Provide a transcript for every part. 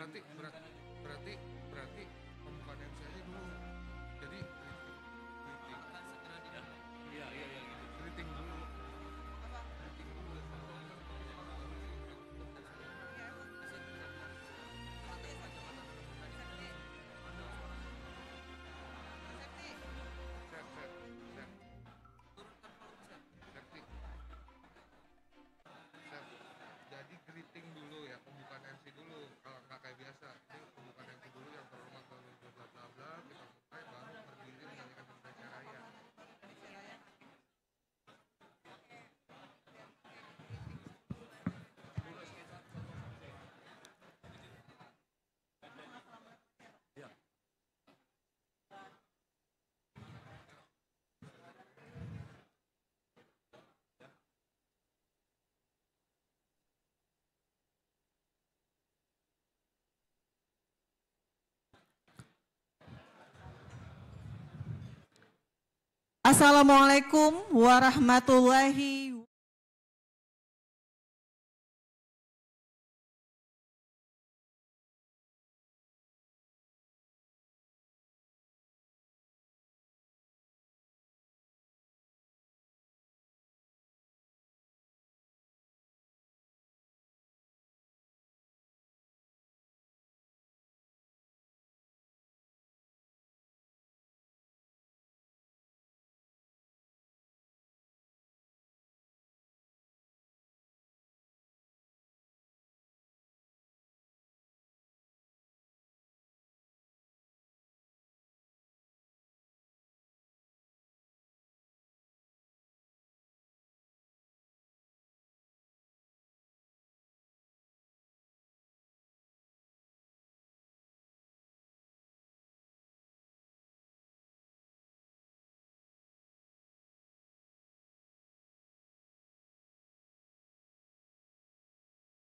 berarti pembukaan MC aja dulu. Jadi akan segera dilakukan. Iya gitu. greeting dulu. Jadi greeting dulu ya, pembukaan MC dulu. Kalau nggak kayak biasa, ini pembukaan MC dulu yang terhormat bla bla bla, kita mulai baru berdiri menyanyikan Indonesia Raya. Assalamualaikum warahmatullahi wabarakatuh.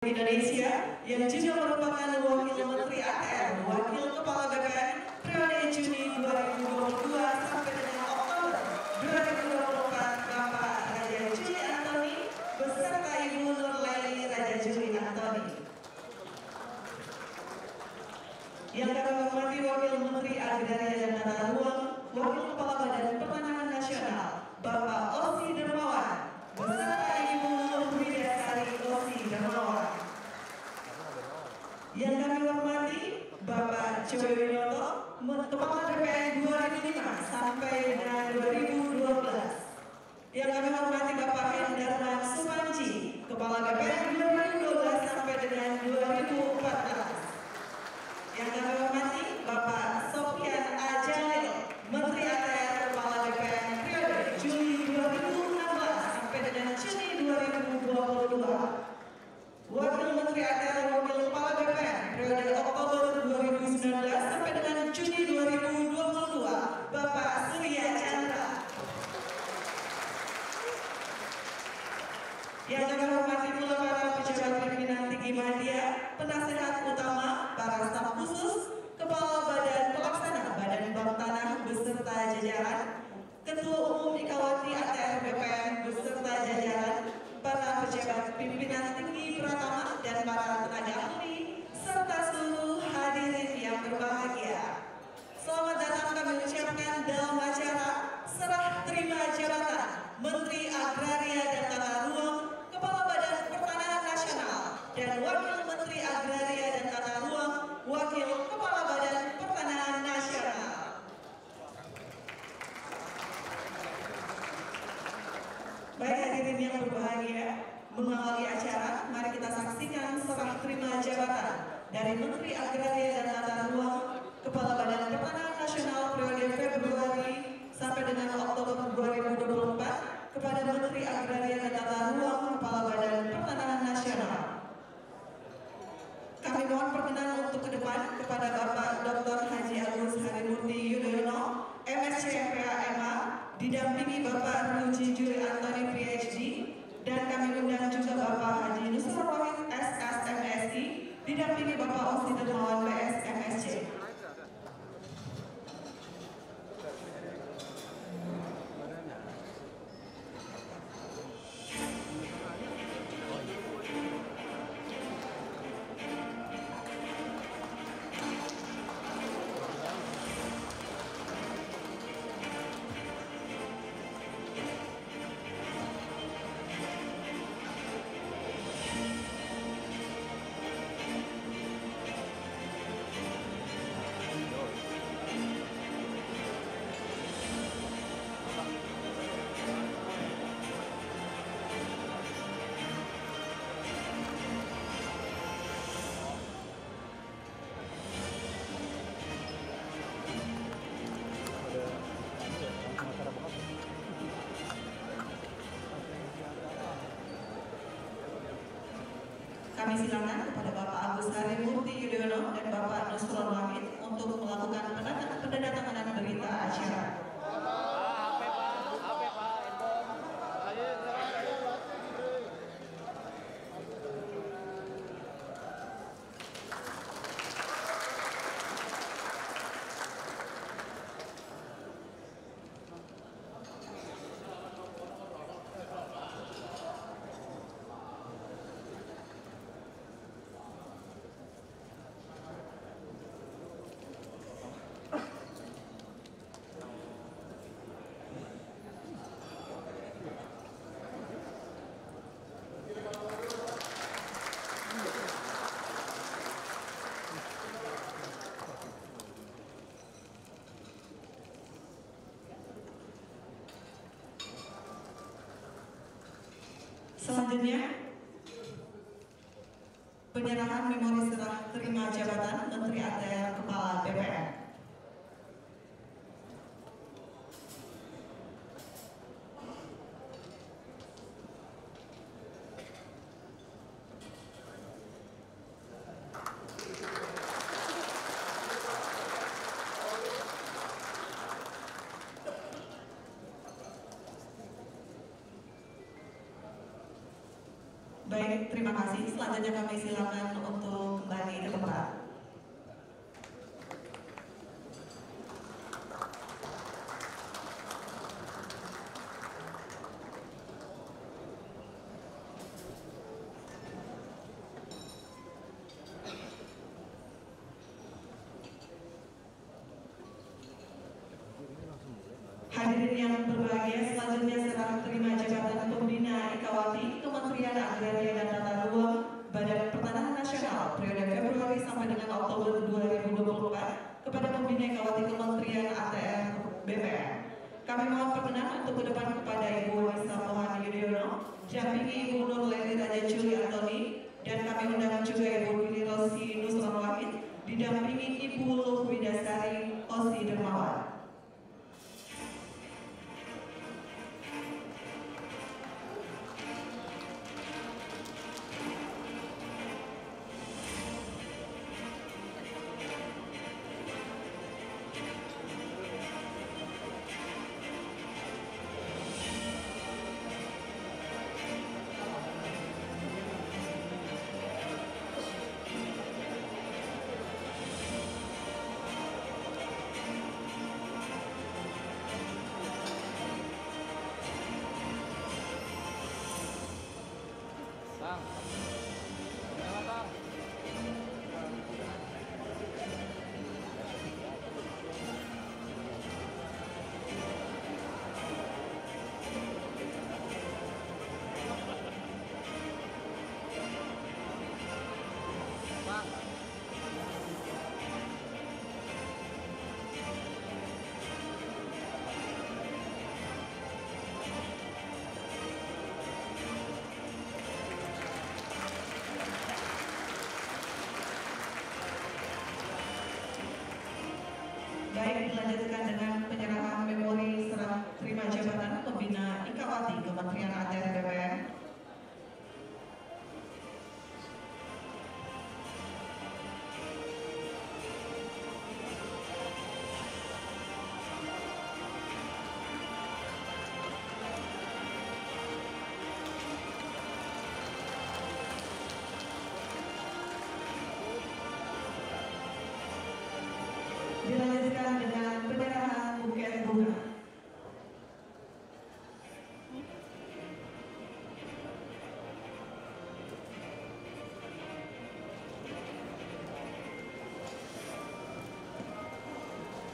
Indonesia yang juga merupakan Wakil Menteri ATR, Wakil Kepala BPN periode Juni 2022 sampai dengan Oktober 2024, Bapak Raja Juli Antoni beserta Ibu Nurlaili Raja Juli Antoni. Yang kami hormati Wakil Menteri Agraria dan Tata Ruang, Wakil Kepala Badan Pertanahan Nasional, Bapak Osi Dermawan beserta Ibu Nurwidasari Osi Dermawan. Yang kami hormati Bapak Joyo Winoto, Kepala BPN 2005 sampai dengan 2012. Yang kami hormati Bapak Hendarman Supanji, Kepala BPN 2012 sampai dengan 2014. Yang kami hormati Bapak Sofyan Ajalil, Menteri ATR Kepala BPN periode Juli 2016 sampai dengan Juni 2022. Wakil Menteri ATR Wakil Kepala BPN periode Oktober 2019 sampai dengan Juni 2022, Bapak Surya Chandra. Yang kami hormati pula para pejabat pimpinan tinggi media, penasehat utama, para staf khusus, Kepala Badan Pelaksana Badan Bank Tanah beserta jajaran, Ketua Umum Ikawati ATR BPN beserta jajaran, para pejabat pimpinan tinggi Pratama dan para tenaga ahli, serta seluruh hadirin yang berbahagia. Selamat datang kami ucapkan dalam acara serah terima jabatan Menteri Agraria dan Tata Ruang, Kepala Badan Pertanahan Nasional, dan Wakil Menteri Agraria dan Tata Ruang, Wakil Kepala Badan Pertanahan Nasional. Baik hadirin yang berbahagia, mengawali acara, mari kita saksikan serah terima jabatan dari Menteri Agraria dan Tata Ruang, Kepala Badan Pertanahan Nasional periode Februari sampai dengan Oktober 2024 kepada Menteri Agraria dan Tata Ruang, Kepala Badan Pertanahan Nasional. Kami mohon perkenan untuk ke depan kepada Bapak Dr. Haji Agus Harimurti Yudhoyono, MSc MPA didampingi Bapak Ruji Juli Antoni PhD, dan kami undang juga Bapak Haji Nusra Wahid SS MSI, didampingi Bapak Osi Dermawan PS MSc. Kami silakan kepada Bapak Agus Harimurti Yudhoyono dan Bapak Nusron Wahid untuk melakukan penandatanganan berita acara. Selanjutnya, penyerahan memori serah terima jabatan Menteri ATR Kepala BPN. Baik, terima kasih. Selanjutnya kami silakan untuk kembali ke tempat. Hadirin yang berbahagia, selanjutnya serah terima jabatan Pembina Ikawati Kementerian Agraria dan Tata Ruang Badan Pertanahan Nasional periode Februari sampai dengan Oktober 2024 kepada Pembina Ikawati Kementerian ATR BPN. Kami mohon perkenan untuk ke depan kepada Ibu Wanisa Mohani Yudhoyono, didampingi Ibu Nur Leli Raja Juli Antoni, dan kami undang juga Ibu Lili Rosi Nusron Wahid, didampingi Ibu Luh Widasari Osi Dermawan. Baik, dilanjutkan dengan penyerahan memori serah terima jabatan Pembina Ikawati Kementerian ATR BPN. Dilanjutkan dengan penyerahan buket bunga.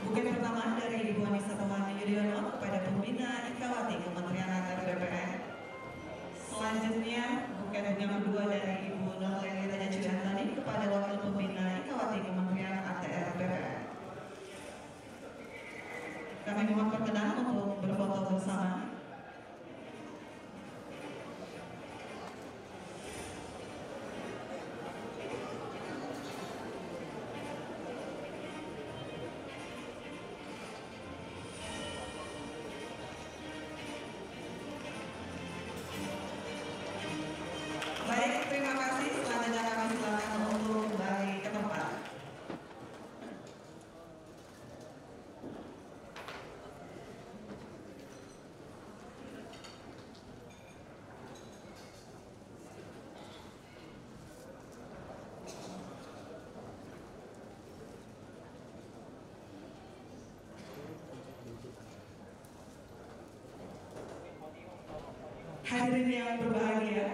Buket pertama dari Ibu Wanisa Mohani Yudhoyono kepada Pembina Ikawati Kementerian ATR BPN. Selanjutnya, buket bunga kedua dari Ibu Nur Leli Raja Juli Antoni kepada Wakil Pembina Ikawati Kementerian ATR BPN. Kami mohon perkenan untuk berfoto bersama. Baik, terima kasih. Selanjutnya hadirin yang berbahagia,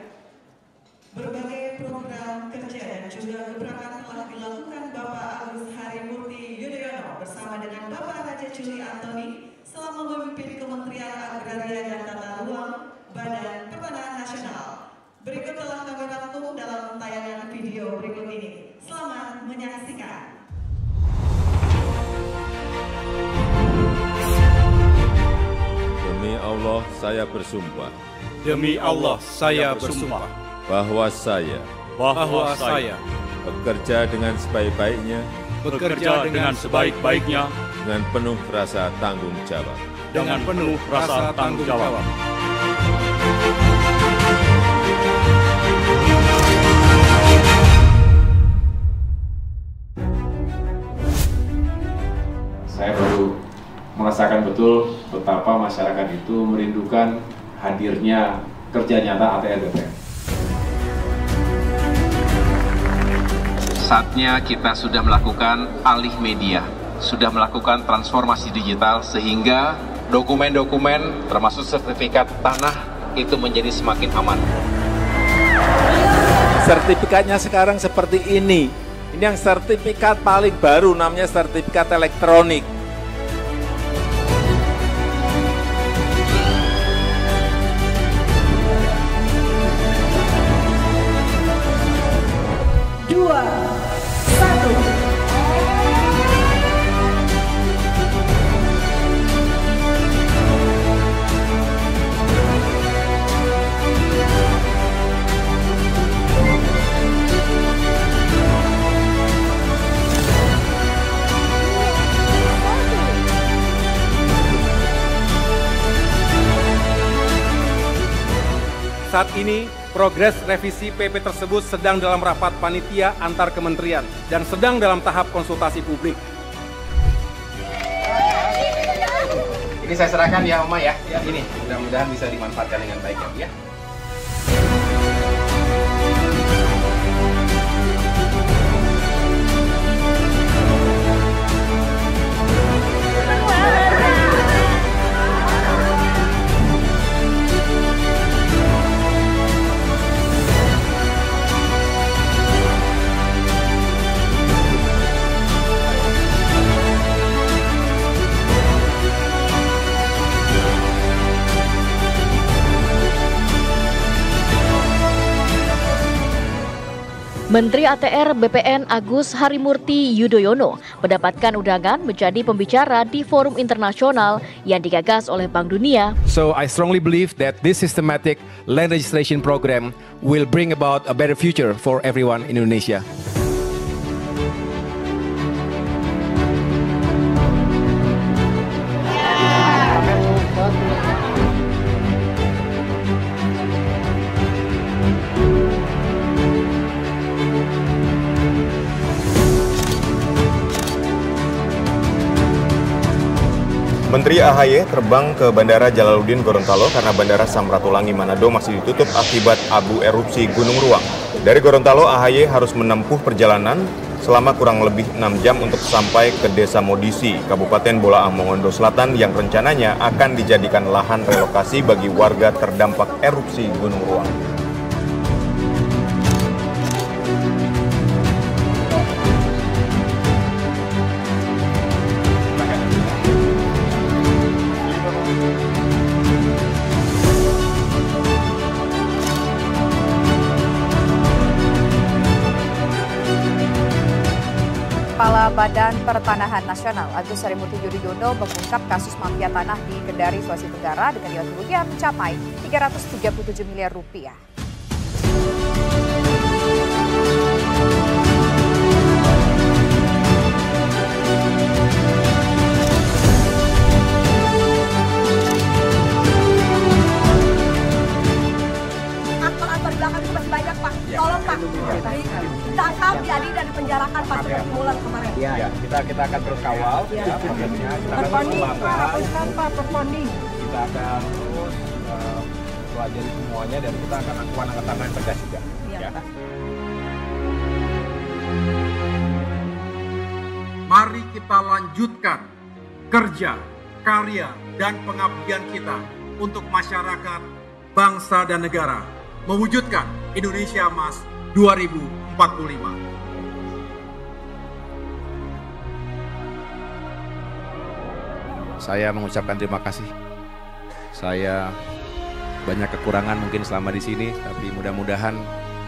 berbagai program kerja dan juga gebrakan telah dilakukan Bapak Agus Harimurti Yudhoyono bersama dengan Bapak Raja Juli Antoni selama memimpin Kementerian Agraria dan Tata Ruang Badan Pertanahan Nasional. Berikut telah kami rangkum dalam tayangan video berikut ini. Selamat menyaksikan. Demi Allah, saya bersumpah Demi Allah, saya bersumpah bahwa saya bekerja dengan sebaik-baiknya bekerja dengan sebaik-baiknya dengan penuh rasa tanggung jawab. dengan penuh rasa tanggung jawab. Saya baru merasakan betul betapa masyarakat itu merindukan hadirnya kerja nyata ATR BPN. Saatnya kita sudah melakukan alih media, sudah melakukan transformasi digital sehingga dokumen-dokumen termasuk sertifikat tanah itu menjadi semakin aman. Sertifikatnya sekarang seperti ini. Ini yang sertifikat paling baru, namanya sertifikat elektronik. Dua, satu. Saat ini, progres revisi PP tersebut sedang dalam rapat panitia antar kementerian dan sedang dalam tahap konsultasi publik. Ini saya serahkan ya Oma ya. Ini mudah-mudahan bisa dimanfaatkan dengan baik ya. Menteri ATR BPN Agus Harimurti Yudhoyono mendapatkan undangan menjadi pembicara di forum internasional yang digagas oleh Bank Dunia. So I strongly believe that this systematic land registration program will bring about a better future for everyone in Indonesia. Menteri AHY terbang ke Bandara Jalaluddin Gorontalo karena Bandara Samratulangi Manado masih ditutup akibat abu erupsi Gunung Ruang. Dari Gorontalo, AHY harus menempuh perjalanan selama kurang lebih 6 jam untuk sampai ke Desa Modisi, Kabupaten Bolaang Mongondo Selatan yang rencananya akan dijadikan lahan relokasi bagi warga terdampak erupsi Gunung Ruang. Kepala Badan Pertanahan Nasional Agus Harimurti Yudhoyono mengungkap kasus mafia tanah di Kendari, Sulawesi Tenggara dengan nilai kerugian mencapai 337 miliar rupiah. Aktor-aktor di belakang itu masih banyak, Pak. Tolong, Pak. Ditangkap, diadili, dan dipenjarakan, Pak, seperti bulan kemarin. Ya, kita akan terus kawal prosesnya. Perponding, Pak, hapuskan, Pak, perponding. Kita akan terus pelajari semuanya dan kita akan lakukan angkat tangan tegas juga. Ya. Mari kita lanjutkan kerja, karya, dan pengabdian kita untuk masyarakat, bangsa dan negara, mewujudkan Indonesia Emas 2045. Saya mengucapkan terima kasih. Saya banyak kekurangan mungkin selama di sini, tapi mudah-mudahan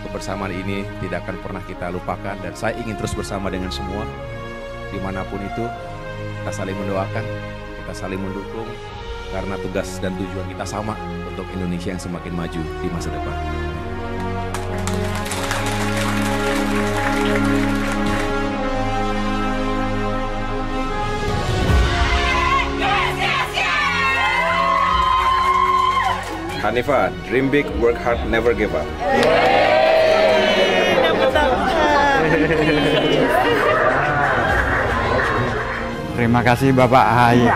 kebersamaan ini tidak akan pernah kita lupakan, dan saya ingin terus bersama dengan semua dimanapun itu. Kita saling mendoakan, kita saling mendukung, karena tugas dan tujuan kita sama untuk Indonesia yang semakin maju di masa depan. Hanifah, dream big, work hard, never give up. Terima kasih Bapak AHY.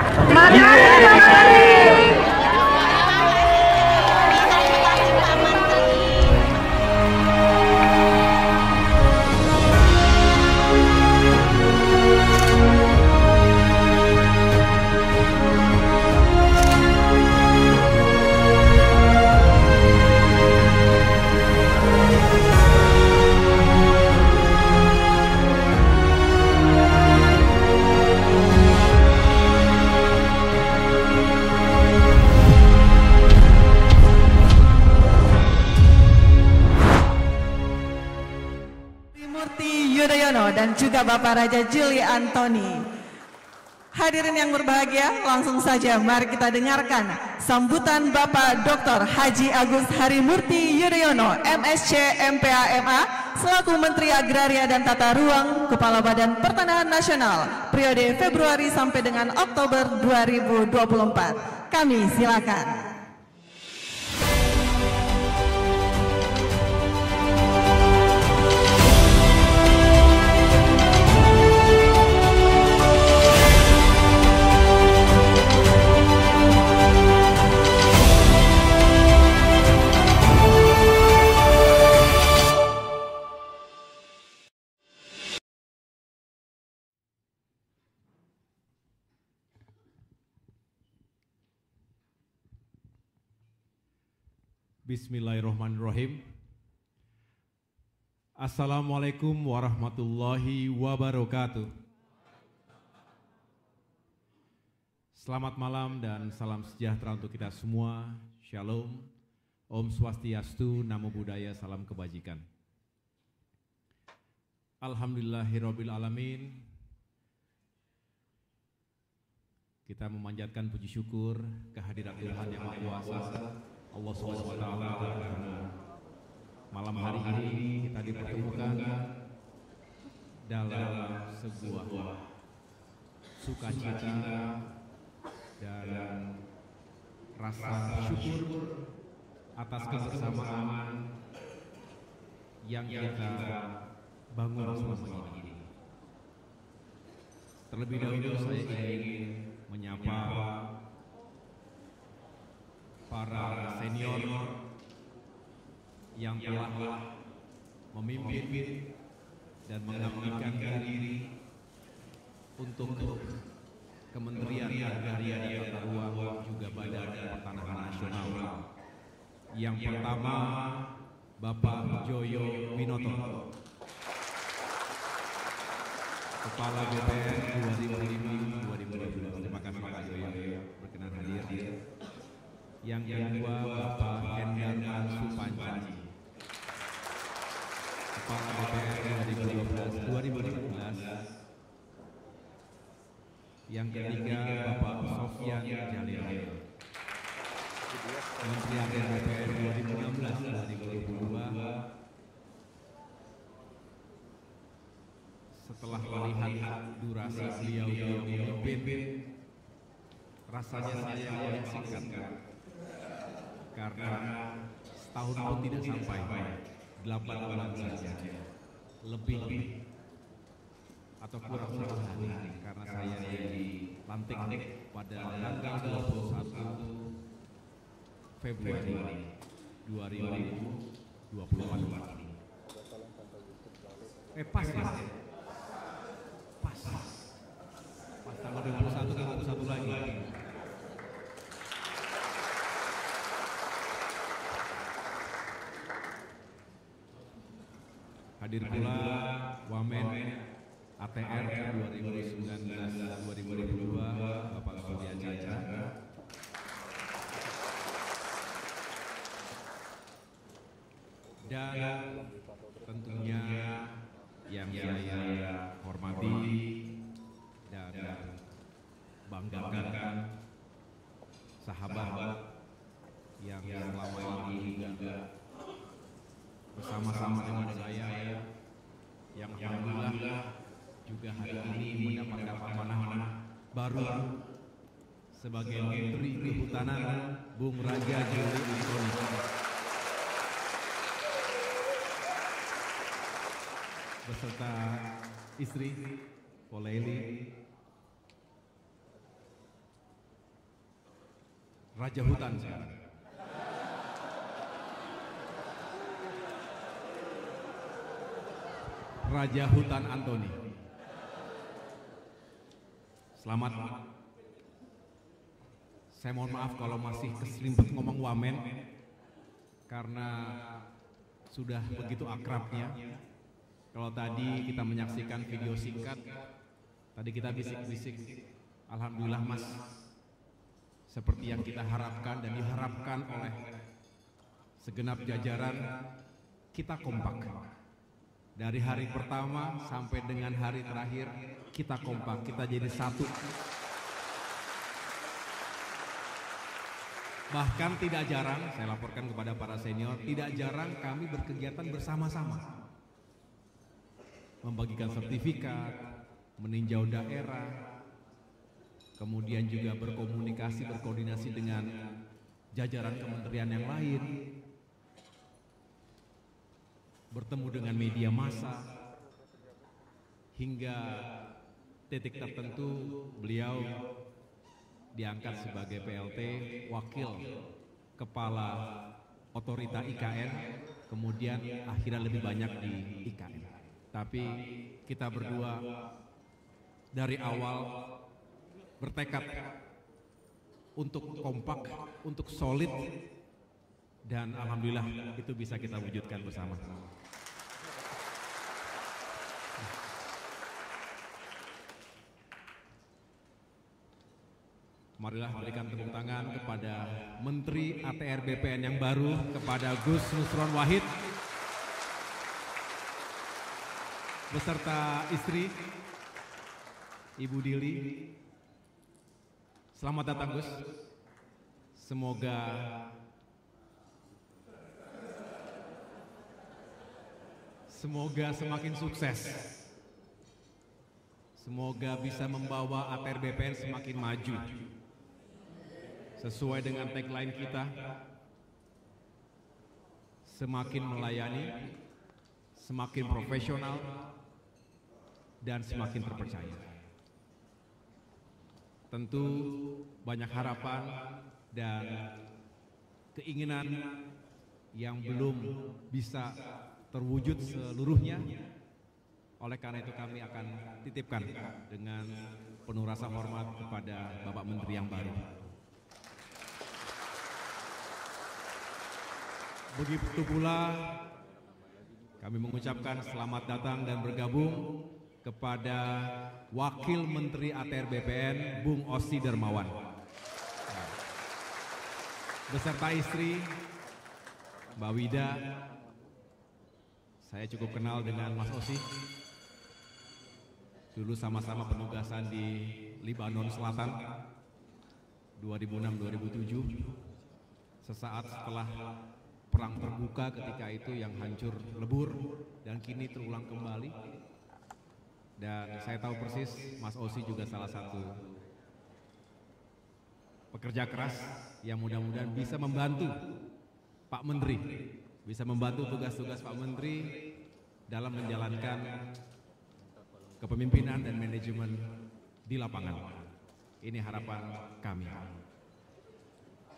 Yudhoyono dan juga Bapak Raja Juli Antoni. Hadirin yang berbahagia, langsung saja mari kita dengarkan sambutan Bapak Dr. Haji Agus Harimurti Yudhoyono, MSc MPA MA, selaku Menteri Agraria dan Tata Ruang, Kepala Badan Pertanahan Nasional, periode Februari sampai dengan Oktober 2024. Kami silakan. Bismillahirrahmanirrahim. Assalamualaikum warahmatullahi wabarakatuh. Selamat malam dan salam sejahtera untuk kita semua. Shalom, Om Swastiastu, Namo Buddhaya, salam kebajikan. Alhamdulillahirabbil alamin. Kita memanjatkan puji syukur kehadirat Tuhan Yang Maha Kuasa, Allah SWT, karena malam hari ini kita dipertemukan dalam sebuah sukacita dan rasa syukur atas kebersamaan yang kita bangun selama ini. Terlebih dahulu saya ingin menyapa para senior yang telah memimpin dan mengabdikan diri untuk Kementerian Agraria dan Tata Ruang juga Badan Pertanahan Nasional. Yang pertama, Bapak Joyo Winoto, Kepala BPN 2005-2020. Terima kasih Pak Joyo berkenan hadir. Yang kedua, Bapak Hendarman Supanji, Kepala BPN 2012-2014. Yang ketiga, Bapak Sofyan Jalil, Menteri Agrar BPN 2016-2022. Setelah melihat durasi beliau memimpin, rasanya saya yang singkat, karena setahun pun tidak sampai, 8 bulan saja, lebih atau kurang 1 hari, karena saya dilantik pada tanggal 21 Februari 2024. Pas ya? Pas tanggal 21 ke 21 lagi. Hadir pula Wamen ATR 2019-2022 Bapak Surya Chandra. Dan tentunya yang saya hormati dan banggakan sahabat yang selama ini juga bersama-sama dengan saya, yang alhamdulillah juga hari ini mendapat amanah baru sebagai Menteri Kehutanan, Bung Raja Juli Antoni. Beserta istri Poleli, Raja Hutan sekarang. Raja Hutan Antoni. Selamat. Saya mohon maaf kalau masih keselimpet ngomong Wamen karena sudah begitu akrabnya. Kalau tadi kita menyaksikan video singkat, tadi kita bisik-bisik, alhamdulillah Mas, seperti yang kita harapkan dan diharapkan oleh segenap jajaran, kita kompak. Dari hari pertama sampai dengan hari terakhir, kita kompak, kita jadi satu. Bahkan tidak jarang, saya laporkan kepada para senior, tidak jarang kami berkegiatan bersama-sama. Membagikan sertifikat, meninjau daerah, kemudian juga berkomunikasi, berkoordinasi dengan jajaran kementerian yang lain, bertemu dengan media massa, hingga titik tertentu beliau diangkat sebagai PLT, Wakil Kepala Otorita IKN, kemudian akhirnya lebih banyak di IKN. Tapi kita berdua dari awal bertekad untuk kompak, untuk solid, dan alhamdulillah itu bisa kita wujudkan bersama. Marilah berikan tepuk tangan kepada Menteri ATR BPN yang baru, kepada Gus Nusron Wahid, beserta istri Ibu Dili. Selamat datang Gus. Semoga semakin sukses. Semoga bisa membawa ATR BPN semakin maju. Sesuai dengan tagline kita, semakin melayani, semakin profesional, dan semakin terpercaya. Tentu banyak harapan dan keinginan yang belum bisa terwujud seluruhnya. Oleh karena itu kami akan titipkan dengan penuh rasa hormat kepada Bapak Menteri yang baru. Begitu pula kami mengucapkan selamat datang dan bergabung kepada Wakil Menteri ATR BPN, Bung Ossi Darmawan. Beserta istri, Mbak Wida. Saya cukup kenal dengan Mas Ossi. Dulu sama-sama penugasan di Libanon Selatan 2006-2007. Sesaat setelah perang terbuka ketika itu yang hancur lebur dan kini terulang kembali. Dan saya tahu persis Mas Ossi juga salah satu pekerja keras yang mudah-mudahan bisa membantu Pak Menteri, bisa membantu tugas-tugas Pak Menteri dalam menjalankan kepemimpinan dan manajemen di lapangan. Ini harapan kami.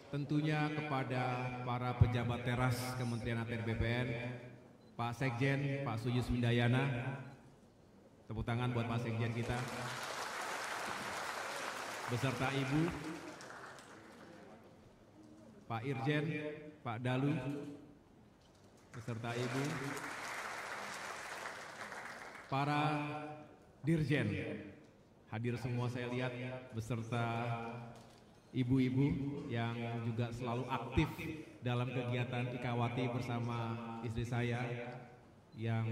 Tentunya kepada para pejabat teras Kementerian ATR BPN, Pak Sekjen, Pak Suyus Windayana, tepuk tangan buat Pak Sekjen kita, beserta Ibu, Pak Irjen, Pak Dalu, beserta Ibu, para dirjen, hadir semua saya lihat beserta ibu-ibu yang juga selalu aktif dalam kegiatan Ikawati bersama istri saya yang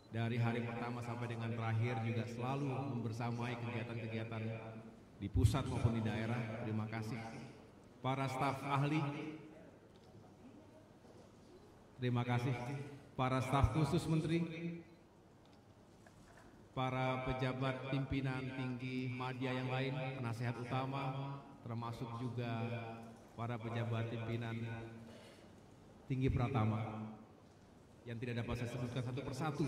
dari hari pertama sampai dengan terakhir juga selalu membersamai kegiatan-kegiatan di pusat maupun di daerah. Terima kasih. Para staf ahli, terima kasih. Para staf khusus menteri, para pejabat pimpinan tinggi media yang lain, penasehat utama, termasuk juga para pejabat pimpinan tinggi Pratama yang tidak dapat saya sebutkan satu persatu.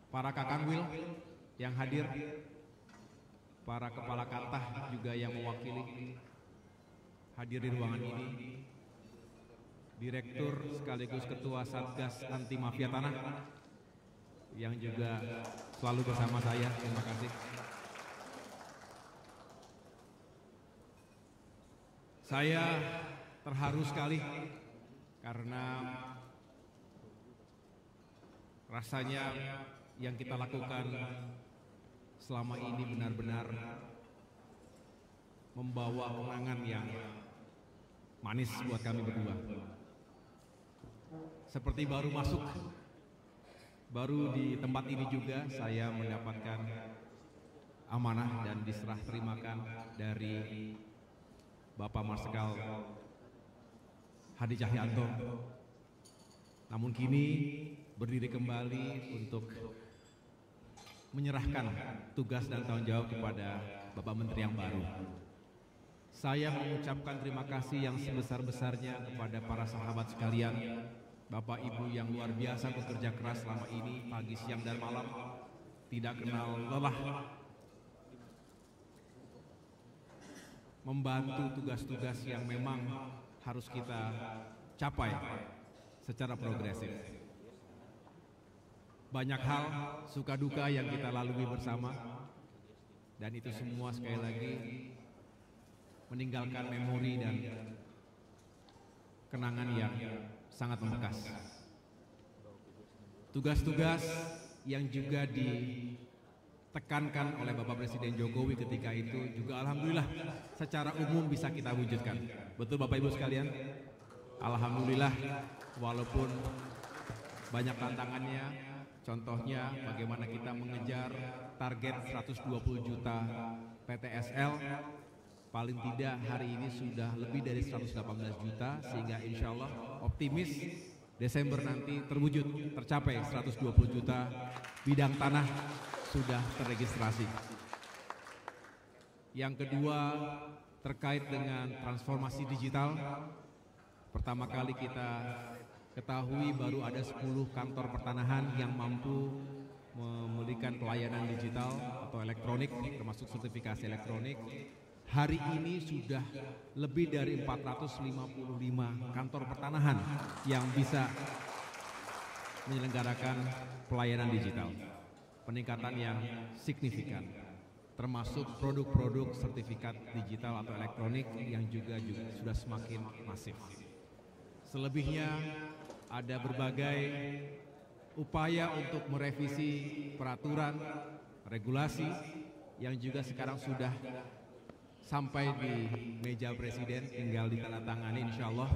Para Kakanwil yang hadir, para kepala kantah juga yang mewakili hadir di ruangan ini, Direktur sekaligus Ketua Satgas Anti Mafia Tanah yang juga selalu bersama saya, terima kasih. Saya terharu sekali karena rasanya yang kita lakukan selama ini benar-benar membawa kenangan yang manis buat kami berdua. Seperti baru masuk, baru di tempat ini juga saya mendapatkan amanah dan diserah terimakan dari Bapak Marsikal Hadi Cahyanto. Namun kini berdiri kembali untuk menyerahkan tugas dan tanggung jawab kepada Bapak Menteri yang baru. Saya mengucapkan terima kasih yang sebesar-besarnya kepada para sahabat sekalian, Bapak Ibu yang luar biasa bekerja keras selama ini, pagi, siang, dan malam, tidak kenal lelah, membantu tugas-tugas yang memang harus kita capai secara progresif. Banyak hal, suka duka yang kita lalui bersama, dan itu semua sekali lagi meninggalkan memori dan kenangan yang sangat membekas. Tugas-tugas yang juga ditekankan oleh Bapak Presiden Jokowi ketika itu juga alhamdulillah secara umum bisa kita wujudkan. Betul Bapak Ibu sekalian? Alhamdulillah, walaupun banyak tantangannya, contohnya bagaimana kita mengejar target 120 juta PTSL, paling tidak hari ini sudah lebih dari 118 juta, sehingga insya Allah optimis Desember nanti terwujud, tercapai 120 juta bidang tanah sudah terregistrasi. Yang kedua terkait dengan transformasi digital, pertama kali kita ketahui baru ada 10 kantor pertanahan yang mampu memberikan pelayanan digital atau elektronik, termasuk sertifikasi elektronik. Hari ini sudah lebih dari 455 kantor pertanahan yang bisa menyelenggarakan pelayanan digital. Peningkatan yang signifikan, termasuk produk-produk sertifikat digital atau elektronik yang juga sudah semakin masif. Selebihnya ada berbagai upaya untuk merevisi peraturan, regulasi yang juga sekarang sudah sampai di meja Presiden, tinggal ditandatangani insya Allah.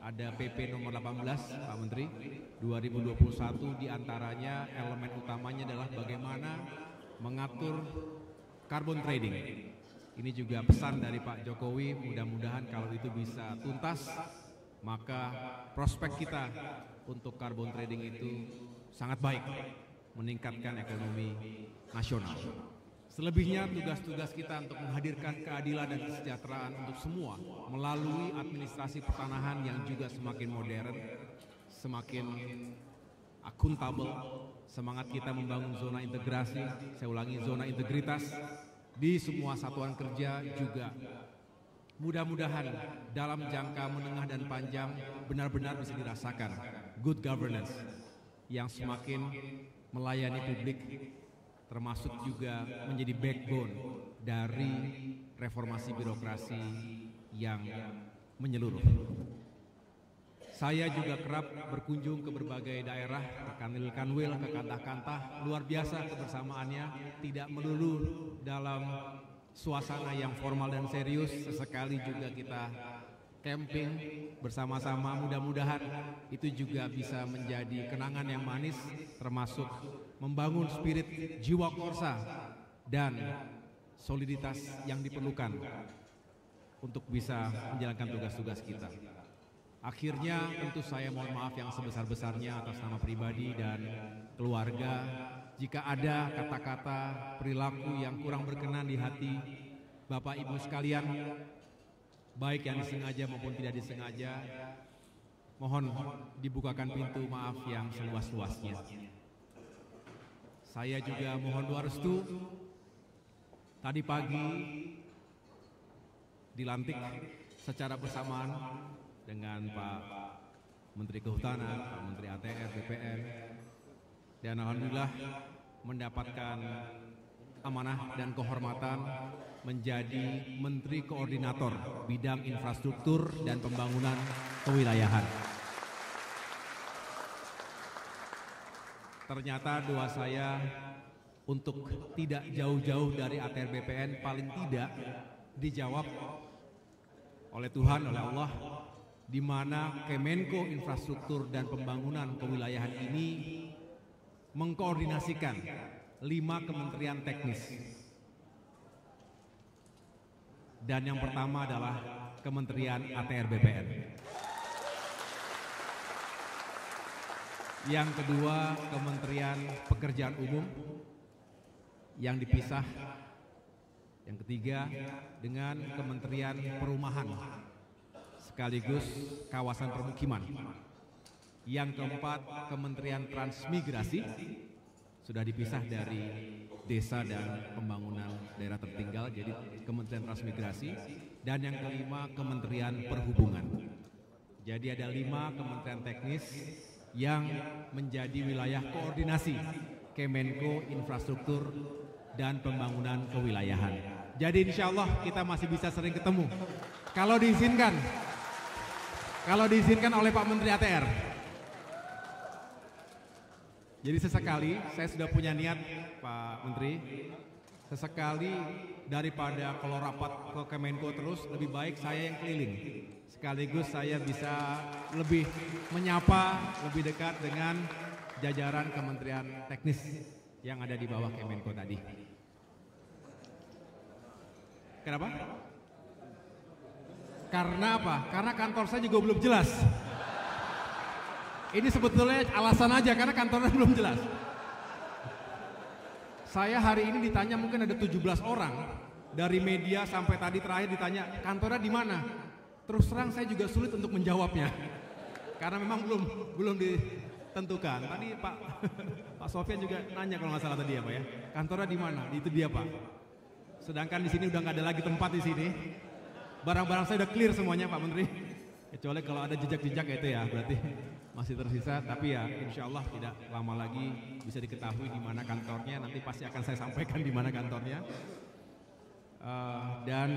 Ada PP nomor 18 Pak Menteri 2021, diantaranya elemen utamanya adalah bagaimana mengatur carbon trading. Ini juga pesan dari Pak Jokowi, mudah-mudahan kalau itu bisa tuntas, maka prospek kita untuk carbon trading itu sangat baik, meningkatkan ekonomi nasional. Selebihnya tugas-tugas kita untuk menghadirkan keadilan dan kesejahteraan untuk semua melalui administrasi pertanahan yang juga semakin modern, semakin akuntabel. Semangat kita membangun zona integrasi, saya ulangi zona integritas di semua satuan kerja juga. Mudah-mudahan dalam jangka menengah dan panjang benar-benar bisa dirasakan good governance yang semakin melayani publik, termasuk juga menjadi backbone dari reformasi birokrasi yang menyeluruh. Saya juga kerap berkunjung ke berbagai daerah, ke kanwil-kanwil, ke kantah-kantah. Luar biasa kebersamaannya, tidak melulu dalam suasana yang formal dan serius. Sesekali juga kita camping bersama-sama, mudah-mudahan itu juga bisa menjadi kenangan yang manis, termasuk membangun spirit jiwa korsa dan soliditas yang diperlukan untuk bisa menjalankan tugas-tugas kita. Akhirnya tentu saya mohon maaf yang sebesar-besarnya atas nama pribadi dan keluarga jika ada kata-kata, perilaku yang kurang berkenan di hati Bapak Ibu sekalian, baik yang disengaja maupun tidak disengaja. Mohon dibukakan pintu maaf yang seluas-luasnya. Saya juga mohon doa restu. Tadi pagi dilantik secara bersamaan dengan Pak Menteri Kehutanan, Pak Menteri ATR, BPN, dan alhamdulillah mendapatkan amanah dan kehormatan menjadi Menteri Koordinator Bidang Infrastruktur dan Pembangunan Kewilayahan. Ternyata doa saya untuk tidak jauh-jauh dari ATR BPN paling tidak dijawab oleh Tuhan, oleh Allah, di mana Kemenko Infrastruktur dan Pembangunan Kewilayahan ini mengkoordinasikan 5 kementerian teknis. Dan yang pertama adalah Kementerian ATR BPN. Yang kedua Kementerian Pekerjaan Umum yang dipisah. Yang ketiga dengan Kementerian Perumahan sekaligus kawasan permukiman. Yang keempat Kementerian Transmigrasi sudah dipisah dari desa dan pembangunan daerah tertinggal, jadi Kementerian Transmigrasi. Dan yang kelima Kementerian Perhubungan. Jadi ada 5 kementerian teknis yang menjadi wilayah koordinasi Kemenko Infrastruktur dan Pembangunan Kewilayahan. Jadi insya Allah kita masih bisa sering ketemu kalau diizinkan oleh Pak Menteri ATR. Jadi sesekali saya sudah punya niat Pak Menteri, sesekali daripada kalau rapat ke Kemenko terus, lebih baik saya yang keliling. Sekaligus saya bisa lebih menyapa, lebih dekat dengan jajaran kementerian teknis yang ada di bawah Kemenko tadi. Kenapa? Karena apa? Karena kantor saya juga belum jelas. Ini sebetulnya alasan aja karena kantornya belum jelas. Saya hari ini ditanya mungkin ada 17 orang dari media sampai tadi terakhir ditanya kantornya di mana. Terus terang saya juga sulit untuk menjawabnya karena memang belum ditentukan. Tadi Pak Sofyan juga nanya kalau nggak salah tadi ya Pak ya, kantornya di mana? Itu dia Pak. Sedangkan di sini udah nggak ada lagi tempat di sini. Barang-barang saya udah clear semuanya Pak Menteri. Kecuali kalau ada jejak-jejak itu ya berarti masih tersisa. Tapi ya insya Allah tidak lama lagi bisa diketahui di mana kantornya. Nanti pasti akan saya sampaikan di mana kantornya. Dan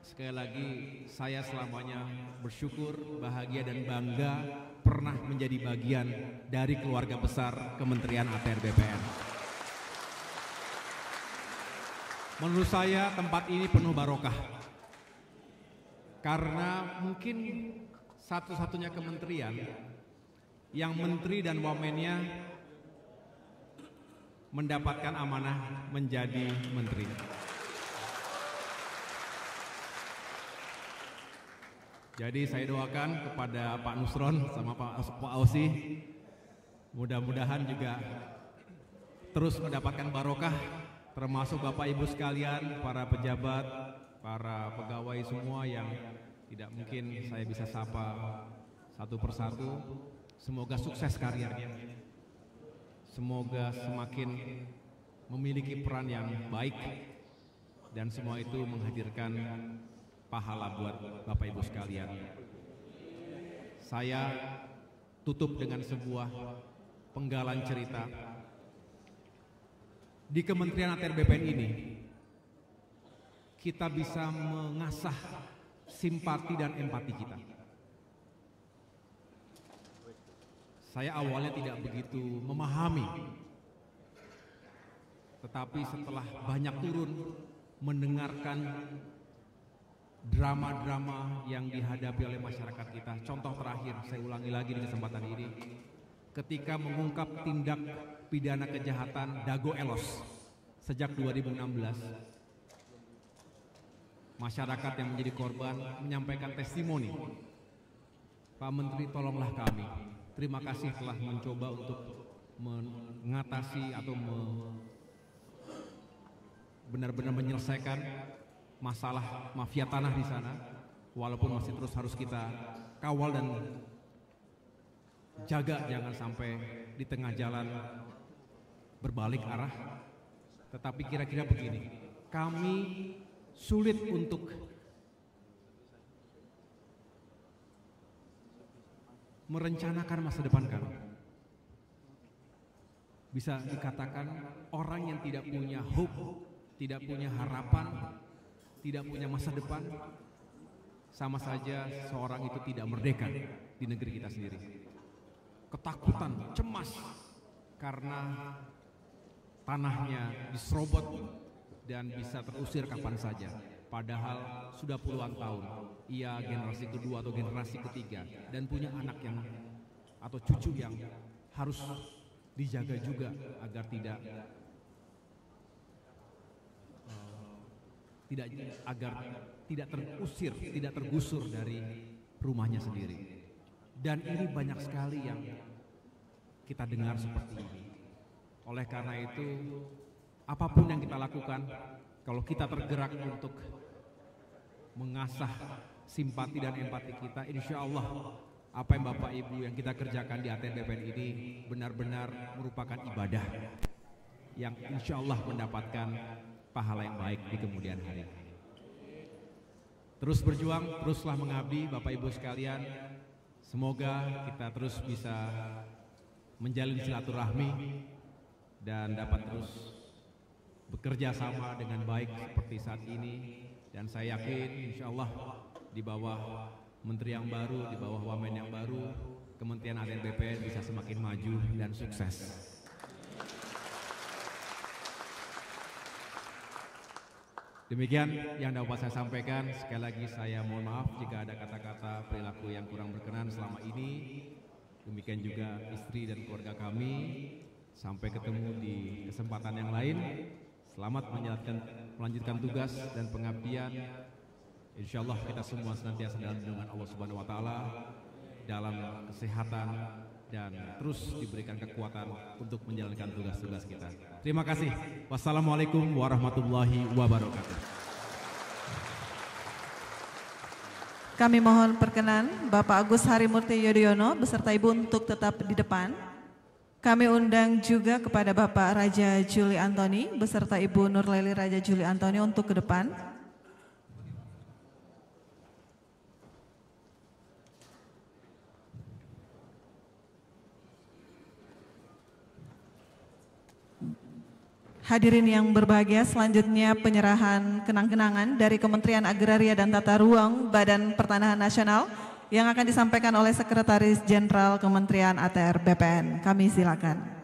sekali lagi saya selamanya bersyukur, bahagia dan bangga pernah menjadi bagian dari keluarga besar Kementerian ATR BPN. Menurut saya tempat ini penuh barokah. Karena mungkin satu-satunya kementerian yang menteri dan wamennya mendapatkan amanah menjadi menteri. Jadi saya doakan kepada Pak Nusron sama Pak Ausi, mudah-mudahan juga terus mendapatkan barokah, termasuk Bapak Ibu sekalian, para pejabat, para pegawai semua yang tidak mungkin saya bisa sapa satu persatu. Semoga sukses karirnya, semoga semakin memiliki peran yang baik, dan semua itu menghadirkan pahala buat Bapak Ibu sekalian. Saya tutup dengan sebuah penggalan cerita. Di Kementerian ATR BPN ini kita bisa mengasah simpati dan empati kita. Saya awalnya tidak begitu memahami, tetapi setelah banyak turun mendengarkan drama-drama yang dihadapi oleh masyarakat kita. Contoh terakhir, saya ulangi lagi di kesempatan ini, ketika mengungkap tindak pidana kejahatan Dago Elos sejak 2016, masyarakat yang menjadi korban menyampaikan testimoni, Pak Menteri tolonglah kami. Terima kasih telah mencoba untuk mengatasi atau benar-benar menyelesaikan masalah mafia tanah di sana, walaupun masih terus harus kita kawal dan jaga jangan sampai di tengah jalan berbalik arah. Tetapi kira-kira begini, kami sulit untuk merencanakan masa depan kami. Bisa dikatakan orang yang tidak punya hope, tidak punya harapan, tidak punya masa depan, sama saja seorang itu tidak merdeka di negeri kita sendiri. Ketakutan, cemas karena tanahnya diserobot dan bisa terusir kapan saja. Padahal sudah puluhan tahun ia generasi kedua atau generasi ketiga dan punya anak yang atau cucu yang harus dijaga juga agar tidak terusir, tidak tergusur dari rumahnya sendiri. Dan ini banyak sekali yang kita dengar seperti ini. Oleh karena itu, apapun yang kita lakukan, kalau kita tergerak untuk mengasah simpati dan empati kita, insya Allah apa yang Bapak Ibu yang kita kerjakan di ATN BPN ini benar-benar merupakan ibadah yang insya Allah mendapatkan pahala yang baik di kemudian hari. Terus berjuang, teruslah mengabdi Bapak Ibu sekalian. Semoga kita terus bisa menjalin silaturahmi dan dapat terus bekerja sama dengan baik seperti saat ini. Dan saya yakin insya Allah di bawah Menteri yang baru, di bawah Wamen yang baru, Kementerian ATN BPN bisa semakin maju dan sukses. Demikian yang dapat saya sampaikan. Sekali lagi saya mohon maaf jika ada kata-kata perilaku yang kurang berkenan selama ini. Demikian juga istri dan keluarga kami. Sampai ketemu di kesempatan yang lain. Selamat melanjutkan tugas dan pengabdian. Insya Allah kita semua senantiasa dalam lindungan Allah Subhanahu Wa Taala, dalam kesehatan dan terus diberikan kekuatan untuk menjalankan tugas-tugas kita. Terima kasih. Wassalamualaikum warahmatullahi wabarakatuh. Kami mohon perkenan Bapak Agus Harimurti Yudhoyono beserta Ibu untuk tetap di depan. Kami undang juga kepada Bapak Raja Juli Antoni beserta Ibu Nurlaili Raja Juli Antoni untuk ke depan. Hadirin yang berbahagia, selanjutnya penyerahan kenang-kenangan dari Kementerian Agraria dan Tata Ruang Badan Pertanahan Nasional yang akan disampaikan oleh Sekretaris Jenderal Kementerian ATR BPN. Kami silakan.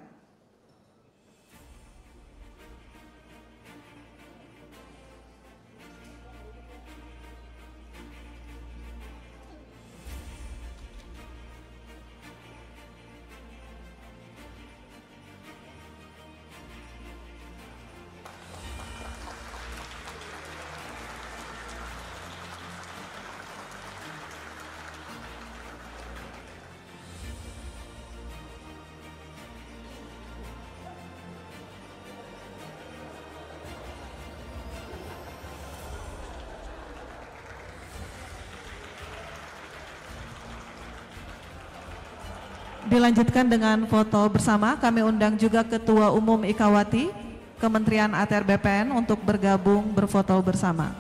Dilanjutkan dengan foto bersama, kami undang juga Ketua Umum Ikawati Kementerian ATR BPN untuk bergabung berfoto bersama.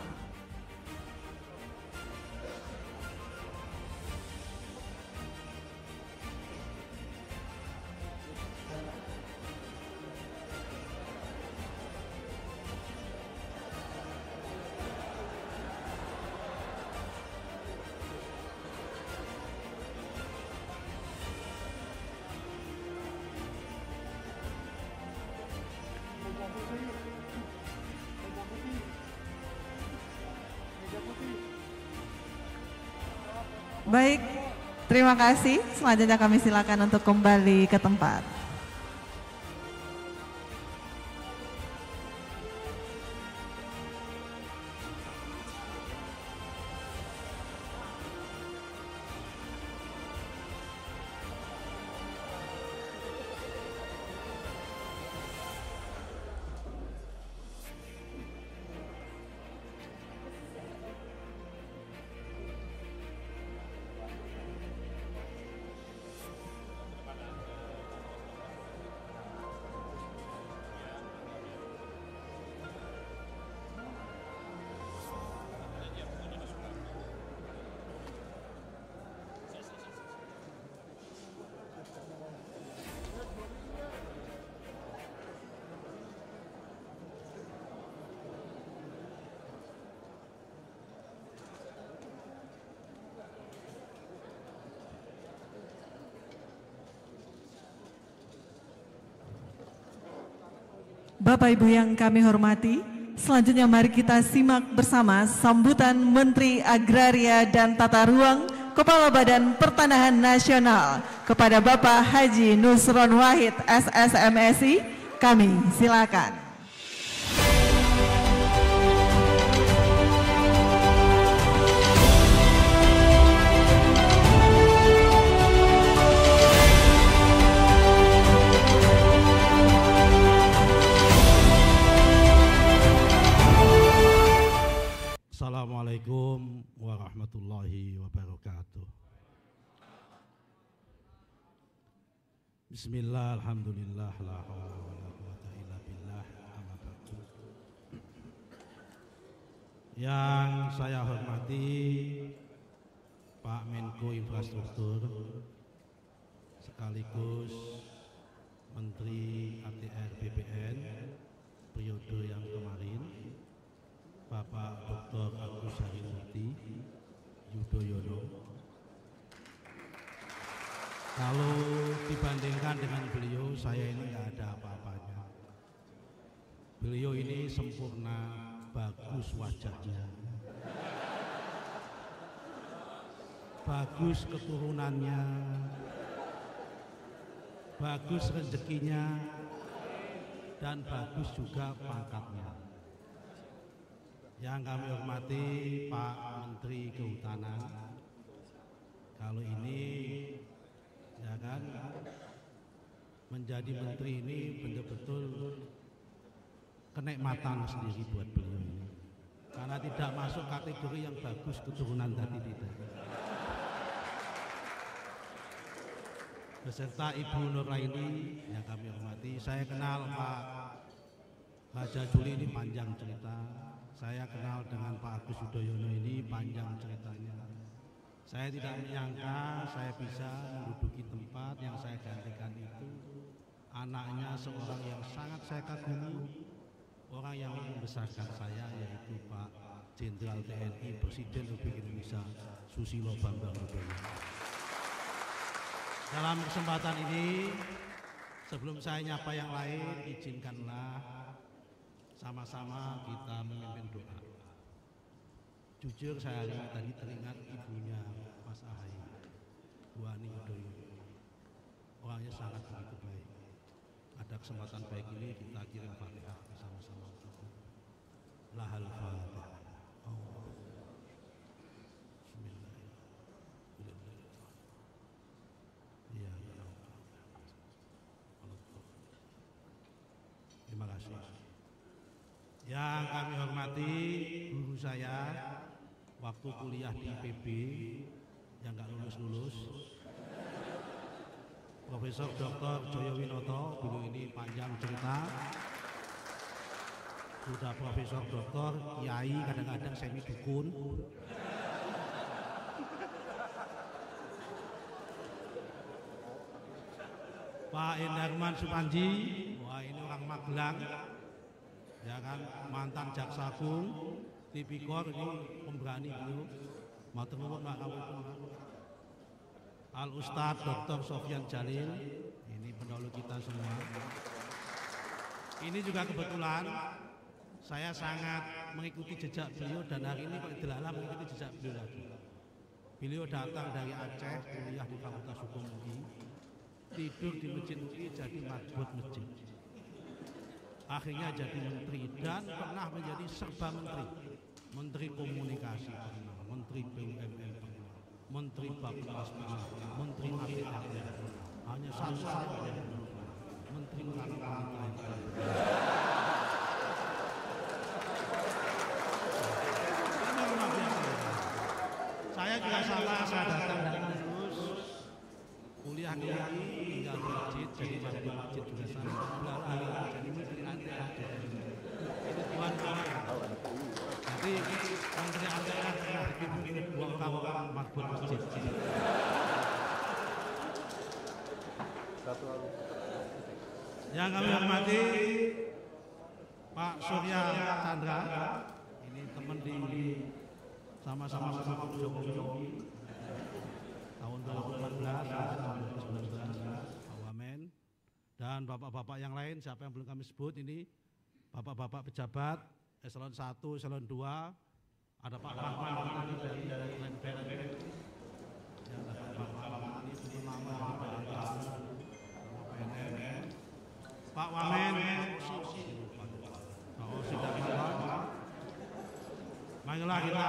Baik, terima kasih. Selanjutnya kami silakan untuk kembali ke tempat. Bapak Ibu yang kami hormati, selanjutnya mari kita simak bersama sambutan Menteri Agraria dan Tata Ruang Kepala Badan Pertanahan Nasional kepada Bapak Haji Nusron Wahid SSMSI. Kami silakan. Assalamualaikum warahmatullahi wabarakatuh. Bismillah, alhamdulillah, la haula wala quwata illa billah, amma ba'du. Yang saya hormati Pak Menko Infrastruktur sekaligus Menteri ATR BPN periode yang kemarin, Bapak Dr. Agus Harimurti Yudhoyono. Kalau dibandingkan dengan beliau, saya ini nggak ada apa-apanya. Beliau ini sempurna, bagus wajahnya, bagus keturunannya, bagus rezekinya, dan bagus juga pangkatnya. Yang kami hormati Pak Menteri Kehutanan, kalau ini ya kan menjadi menteri ini betul-betul kenikmatan sendiri buat beliau ini, karena tidak masuk kategori yang bagus keturunan tadi tidak. Beserta Ibu Nuraini yang kami hormati, saya kenal Pak Raja Juli ini panjang cerita. Saya kenal dengan Pak Agus Yudhoyono ini panjang ceritanya. Saya tidak menyangka saya bisa menduduki tempat yang saya gantikan itu. Anaknya seorang yang sangat saya kagumi, orang yang membesarkan saya, yaitu Pak Jenderal TNI Presiden Republik Indonesia Susilo Bambang Yudhoyono. Dalam kesempatan ini, sebelum saya nyapa yang lain, izinkanlah sama-sama kita memimpin doa. Jujur saya hari ini tadi teringat ibunya Mas Ahaye, Bu Ani Yudhoyono. Orangnya sangat begitu baik. Ada kesempatan baik ini kita kirim Fatihah bersama-sama. Lahal Fatihah. Terima kasih. Yang kami hormati guru saya waktu kuliah di IPB yang nggak lulus-lulus, Profesor Dr. Joyo Winoto. Dulu ini panjang cerita, sudah Profesor Dr. Kiai, kadang-kadang semi dukun. Pak Endarman Supanji, wah ini orang Magelang, ya kan, mantan Jaksa Agung, tipikor, ini pemberani beliau. Matur nuwun Pak Kapolri. Al Ustadz Dr. Sofyan Jalil, ini pendahulu kita semua. Ini juga kebetulan saya sangat mengikuti jejak beliau, dan hari ini kok dilalah mengikuti jejak beliau lagi. Beliau datang dari Aceh, kuliah di Fakultas Hukum UI, tidur di masjid UI jadi marbot masjid. Akhirnya jadi menteri dan pernah menjadi serba menteri. Menteri Komunikasi pernah, Menteri BUMN pernah, Menteri Bappenas pernah, Menteri APR pernah. Hanya satu saja Menteri Pemerintahan. Saya juga sama, saya datang dari lulus kuliah di UI, tinggal di masjid, jadi marbot masjid juga sama. Belakangan jadi menteri ATR. Itu Tuhan kami. Jadi menteri ATR pernah dipimpin buang kawakan marbot masjid. Yang kami hormati Pak Surya Chandra, ini teman di sama-sama mendukung Jokowi tahun 2014 sampai tahun 2019, Pak Wamen, dan bapak-bapak yang lain, siapa yang belum kami sebut ini, bapak-bapak pejabat eselon 1, eselon 2, ada Pak Rahman tadi dari Lembek, ya, ada Pak Rahman ini belum lama PNM, Pak Wamen, Pak Osi dan Pak. Marilah kita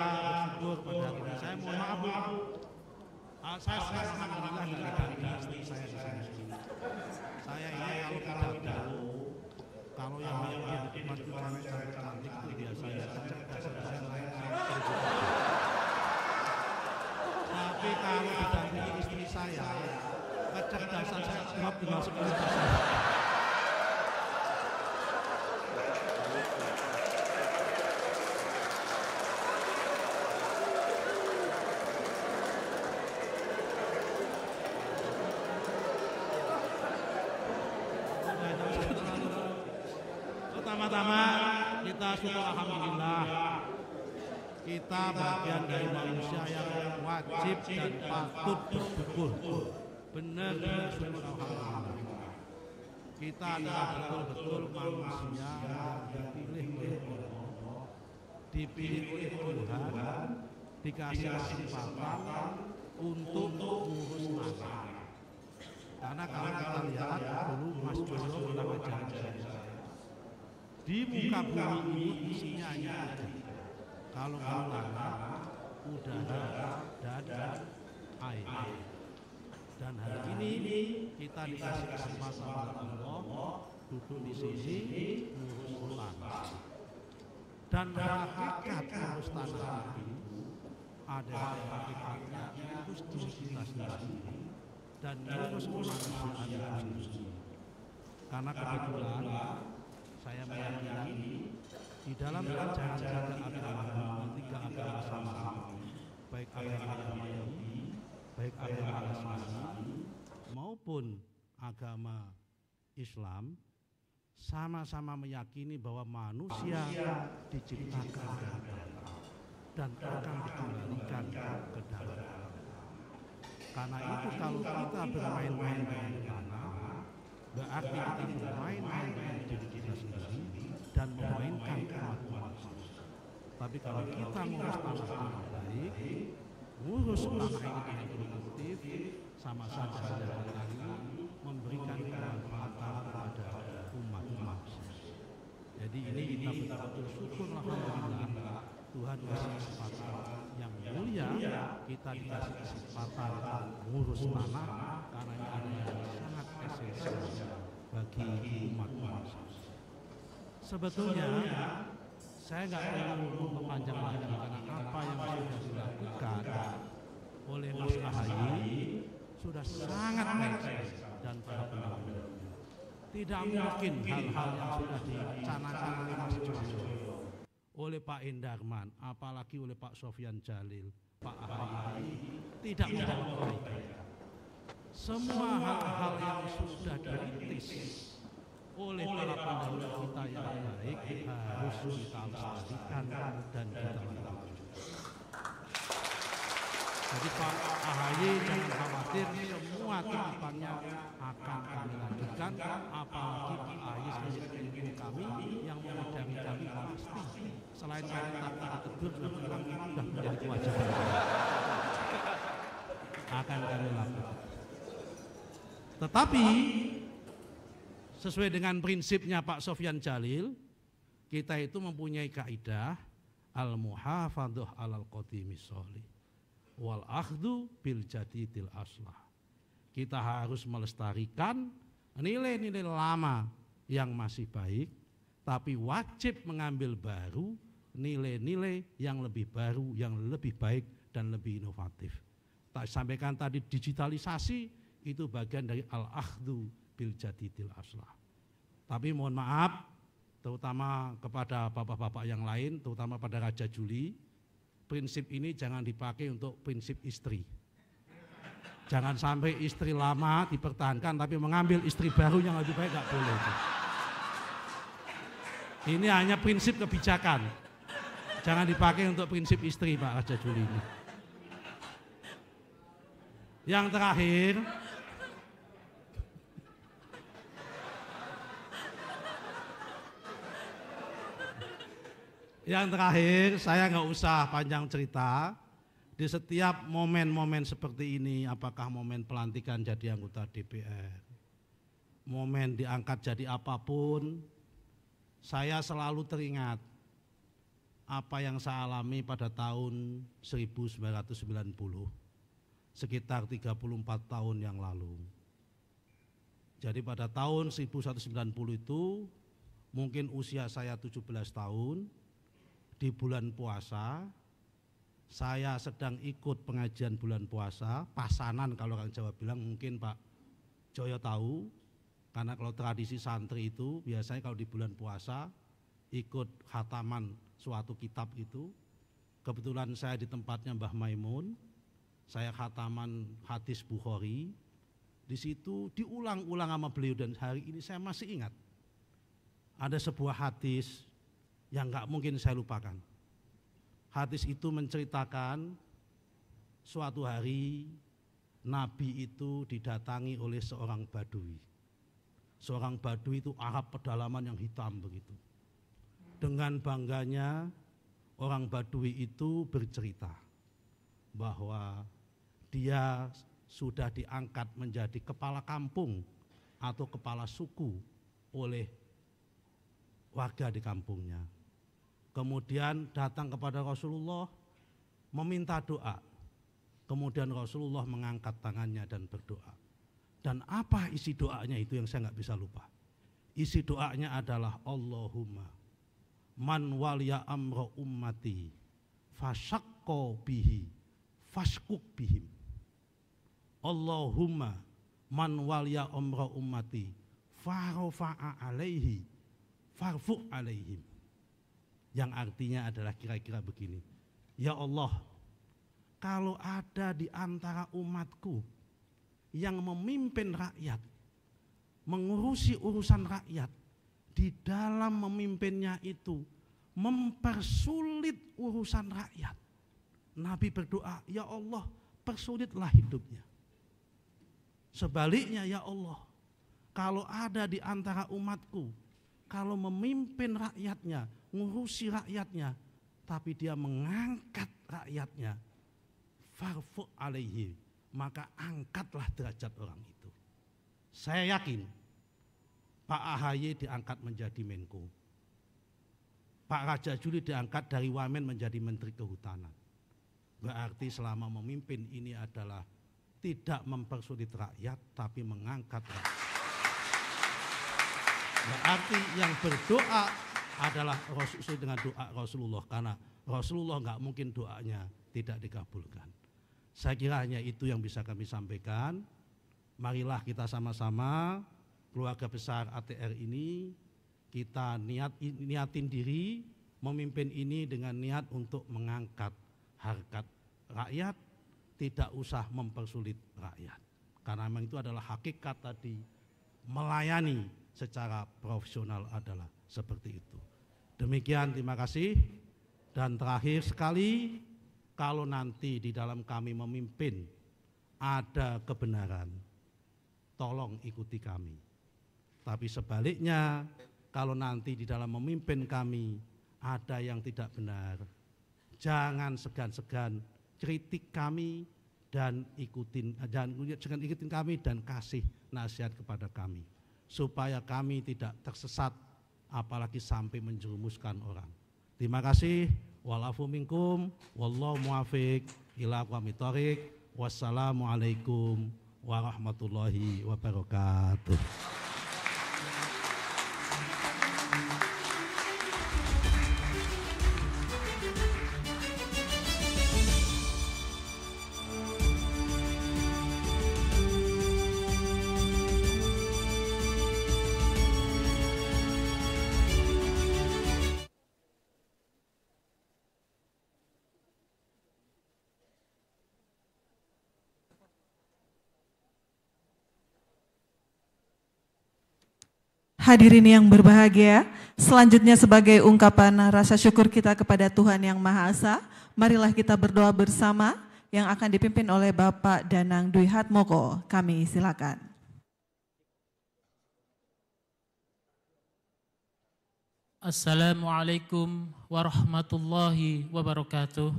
bersyukur pada hari ini. Saya mohon maaf, saya alhamdulillah nggak diganti istri saya di sini. Saya ini kalau pidato, kalau yang hadir di depan itu cewek cantik itu biasanya kecerdasan saya lain. Tapi kalau didampingi istri saya, kecerdasan saya drop tinggal 10%. Pertama-tama kita syukur alhamdulillah kita bagian dari manusia yang wajib dan patut bersyukur. Benar-benar syukur alhamdulillah. Kita adalah betul-betul manusia yang dipilih oleh Allah, dipilih oleh Tuhan, dikasih kesempatan untuk mengurus tanah. Karena kalau kita lihat dulu Mas Joyo pernah ngajarin saya, di muka bumi ini isinya hanya aja. Kalau tanah, udara, dan air. Dan hari ini kita dikasih kesempatan oleh Allah duduk di sini mengurus tanah. Dan hakikat mengurus tanah ini adalah hakikatnya mengurus diri kita sendiri dan mengurus kemanusiaan yang sendiri. Karena kebetulan saya meyakini di dalam ajaran agama, tiga agama sama, baik agama Yahudi, baik agama Nasrani maupun agama Islam, sama-sama meyakini bahwa manusia diciptakan dari Allah dan akan dikembalikan ke dalam Allah. Karena itu kalau kita bermain-main dengan tanah, berarti kita bermain-main dengan diri kita sendiri dan memainkan umat manusia. Tapi kalau kita mengurus tanah dengan baik, mengurus tanah ini dengan produktif, sama saja dengan memberikan kemanfaatan kepada umat manusia. Jadi ini kita betul-betul syukur alhamdulillah Tuhan kasih kesempatan yang mulia, kita dikasih kesempatan mengurus tanah karena ini adalah yang sangat esensial bagi umat manusia. Sebetulnya saya nggak perlu memperpanjang lagi karena apa yang sudah dilakukan oleh Mas Ahaye sudah sangat baik dan para pendahulu. Tidak mungkin hal-hal yang sudah dicanangkan oleh Mas Joyo, oleh Pak Endarman, apalagi oleh Pak Sofyan Jalil, Pak Ahaye tidak menjadi kebaikan. Semua hal-hal yang sudah dirintis oleh para pendahulu kita yang baik harus kita lestarikan dan kita lakukan. Jadi Pak Ahaye jangan khawatir, semua titipannya akan kami lanjutkan, apalagi Pak Ahaye sebagai ilmu kami yang mengajarkan kami pasti selain perintah kita tegur sudah menjadi kewajiban. akan kami lakukan. Tetapi sesuai dengan prinsipnya Pak Sofyan Jalil, kita itu mempunyai kaidah al-muhafadzah alal qadimis sholih wal akhdhu bil jadidil aslah. Kita harus melestarikan nilai-nilai lama yang masih baik, tapi wajib mengambil baru nilai-nilai yang lebih baru, yang lebih baik dan lebih inovatif. Tak sampaikan tadi, digitalisasi itu bagian dari al-akhdhu bil jadidil aslah. Tapi mohon maaf, terutama kepada bapak-bapak yang lain, terutama pada Raja Juli, prinsip ini jangan dipakai untuk prinsip istri. Jangan sampai istri lama dipertahankan tapi mengambil istri baru yang lebih baik, nggak boleh. Ini hanya prinsip kebijakan. Jangan dipakai untuk prinsip istri Pak Raja Juli ini. Yang terakhir, saya nggak usah panjang cerita. Di setiap momen-momen seperti ini, apakah momen pelantikan jadi anggota DPR, momen diangkat jadi apapun, saya selalu teringat apa yang saya alami pada tahun 1990, sekitar 34 tahun yang lalu. Jadi pada tahun 1990 itu mungkin usia saya 17 tahun, di bulan puasa, saya sedang ikut pengajian bulan puasa, pasanan kalau orang Jawa bilang, mungkin Pak Joyo tahu, karena kalau tradisi santri itu biasanya kalau di bulan puasa ikut khataman suatu kitab itu. Kebetulan saya di tempatnya Mbah Maimun, saya khataman hadis Bukhari, di situ diulang-ulang sama beliau dan hari ini saya masih ingat. Ada sebuah hadis yang nggak mungkin saya lupakan. Hadis itu menceritakan suatu hari Nabi itu didatangi oleh seorang Badui. Seorang Badui itu Arab pedalaman yang hitam begitu. Dengan bangganya orang Badui itu bercerita bahwa dia sudah diangkat menjadi kepala kampung atau kepala suku oleh warga di kampungnya. Kemudian datang kepada Rasulullah meminta doa. Kemudian Rasulullah mengangkat tangannya dan berdoa. Dan apa isi doanya itu yang saya nggak bisa lupa. Isi doanya adalah Allahumma man waliya amra ummati fasyaqqa bihi fashkuk bihim. Allahumma man waliya amra ummati farofa'a alaihi farfu' alaihim. Yang artinya adalah kira-kira begini, ya Allah, kalau ada di antara umatku yang memimpin rakyat, mengurusi urusan rakyat, di dalam memimpinnya itu mempersulit urusan rakyat, Nabi berdoa, ya Allah, persulitlah hidupnya. Sebaliknya, ya Allah, kalau ada di antara umatku, kalau memimpin rakyatnya, ngurusi rakyatnya, tapi dia mengangkat rakyatnya, farfu' alaihi, maka angkatlah derajat orang itu. Saya yakin Pak AHY diangkat menjadi Menko, Pak Raja Juli diangkat dari Wamen menjadi Menteri Kehutanan. Berarti selama memimpin ini adalah tidak mempersulit rakyat, tapi mengangkat rakyat. Berarti yang berdoa adalah sesuai dengan doa Rasulullah, karena Rasulullah nggak mungkin doanya tidak dikabulkan. Saya kira hanya itu yang bisa kami sampaikan. Marilah kita sama-sama keluarga besar ATR ini, kita niatin diri memimpin ini dengan niat untuk mengangkat harkat rakyat, tidak usah mempersulit rakyat. Karena memang itu adalah hakikat tadi, melayani secara profesional adalah seperti itu. Demikian, terima kasih. Dan terakhir sekali, kalau nanti di dalam kami memimpin ada kebenaran, tolong ikuti kami. Tapi sebaliknya, kalau nanti di dalam memimpin kami ada yang tidak benar, jangan segan-segan kritik kami, dan ikutin kami dan kasih nasihat kepada kami supaya kami tidak tersesat apalagi sampai menjerumuskan orang. Terima kasih. Walafu minkum wallahu muwafiq ila aqwamit thoriq. Wassalamualaikum warahmatullahi wabarakatuh. Hadirin yang berbahagia, selanjutnya sebagai ungkapan rasa syukur kita kepada Tuhan Yang Maha Esa, marilah kita berdoa bersama yang akan dipimpin oleh Bapak Danang Dwi Hatmoko. Kami silakan. Assalamualaikum warahmatullahi wabarakatuh.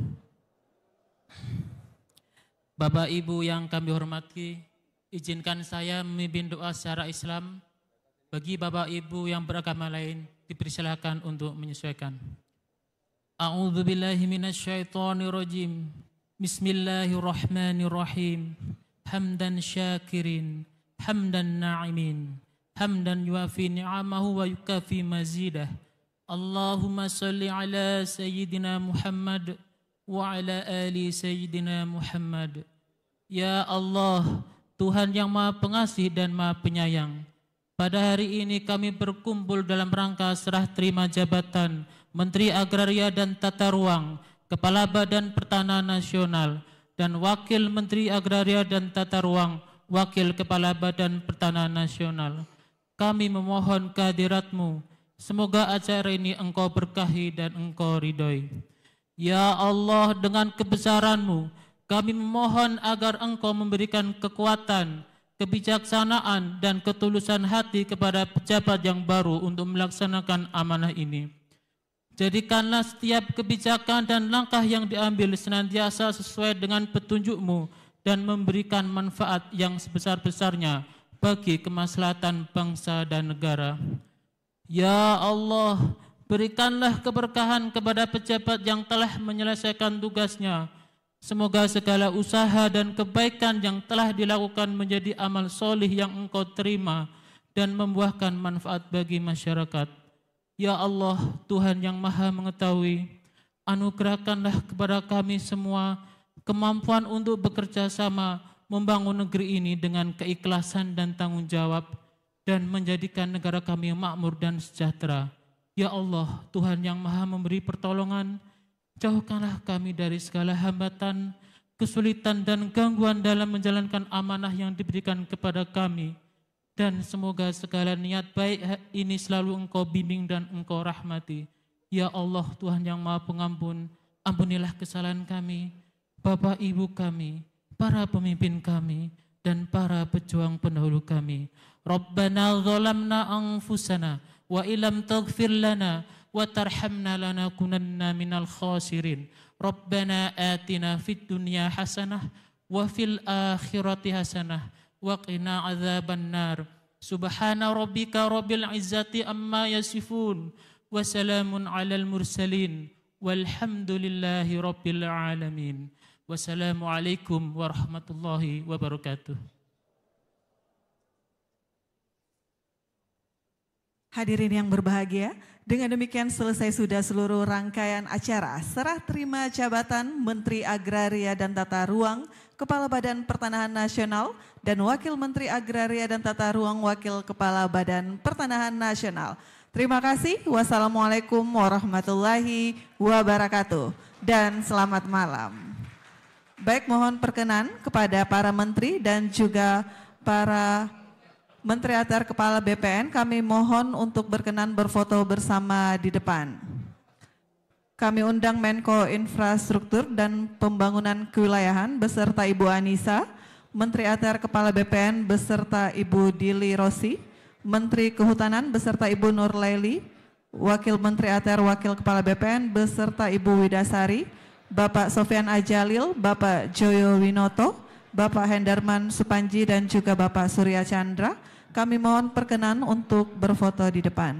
Bapak Ibu yang kami hormati, izinkan saya memimpin doa secara Islam. Bagi Bapak Ibu yang beragama lain, dipersilakan untuk menyesuaikan. A'udzubillahi minasyaitonirrajim. Bismillahirrahmanirrahim. Hamdan syakirin, hamdan na'imin, hamdan yuafi ni'amahu wa yukafi mazidah. Allahumma salli ala Sayyidina Muhammad wa ala ali Sayyidina Muhammad. Ya Allah, Tuhan yang Maha Pengasih dan Maha Penyayang, pada hari ini kami berkumpul dalam rangka serah terima jabatan Menteri Agraria dan Tata Ruang, Kepala Badan Pertanahan Nasional, dan Wakil Menteri Agraria dan Tata Ruang, Wakil Kepala Badan Pertanahan Nasional. Kami memohon kehadirat-Mu, semoga acara ini Engkau berkahi dan Engkau ridhoi. Ya Allah, dengan kebesaran-Mu, kami memohon agar Engkau memberikan kekuatan, kebijaksanaan dan ketulusan hati kepada pejabat yang baru untuk melaksanakan amanah ini. Jadikanlah setiap kebijakan dan langkah yang diambil senantiasa sesuai dengan petunjuk-Mu dan memberikan manfaat yang sebesar-besarnya bagi kemaslahatan bangsa dan negara. Ya Allah, berikanlah keberkahan kepada pejabat yang telah menyelesaikan tugasnya. Semoga segala usaha dan kebaikan yang telah dilakukan menjadi amal solih yang Engkau terima dan membuahkan manfaat bagi masyarakat. Ya Allah, Tuhan yang Maha Mengetahui, anugerahkanlah kepada kami semua kemampuan untuk bekerja sama membangun negeri ini dengan keikhlasan dan tanggung jawab dan menjadikan negara kami makmur dan sejahtera. Ya Allah, Tuhan yang Maha Memberi Pertolongan, jauhkanlah kami dari segala hambatan, kesulitan dan gangguan dalam menjalankan amanah yang diberikan kepada kami. Dan semoga segala niat baik ini selalu Engkau bimbing dan Engkau rahmati. Ya Allah, Tuhan yang Maha Pengampun, ampunilah kesalahan kami, Bapak Ibu kami, para pemimpin kami, dan para pejuang pendahulu kami. Rabbana zalamna anfusana wa ilam taghfir lana wa tarhamna lanakunanna minal khasirin. Rabbana atina fid dunya hasanah wa fil akhirati hasanah wa qina adzaban nar. Subhana rabbika rabbil izzati amma yasifun wa salamun alal mursalin walhamdulillahi rabbil alamin. Wassalamualaikum warahmatullahi wabarakatuh. Hadirin yang berbahagia, dengan demikian selesai sudah seluruh rangkaian acara serah terima jabatan Menteri Agraria dan Tata Ruang, Kepala Badan Pertanahan Nasional, dan Wakil Menteri Agraria dan Tata Ruang, Wakil Kepala Badan Pertanahan Nasional. Terima kasih. Wassalamualaikum warahmatullahi wabarakatuh dan selamat malam. Baik, mohon perkenan kepada para menteri dan juga para Menteri ATR Kepala BPN, kami mohon untuk berkenan berfoto bersama di depan. Kami undang Menko Infrastruktur dan Pembangunan Kewilayahan beserta Ibu Anissa, Menteri ATR Kepala BPN beserta Ibu Dili Rosi, Menteri Kehutanan beserta Ibu Nur Laili, Wakil Menteri ATR Wakil Kepala BPN beserta Ibu Widasari, Bapak Sofyan Ajalil, Bapak Joyo Winoto, Bapak Hendarman Supanji dan juga Bapak Surya Chandra, kami mohon perkenan untuk berfoto di depan.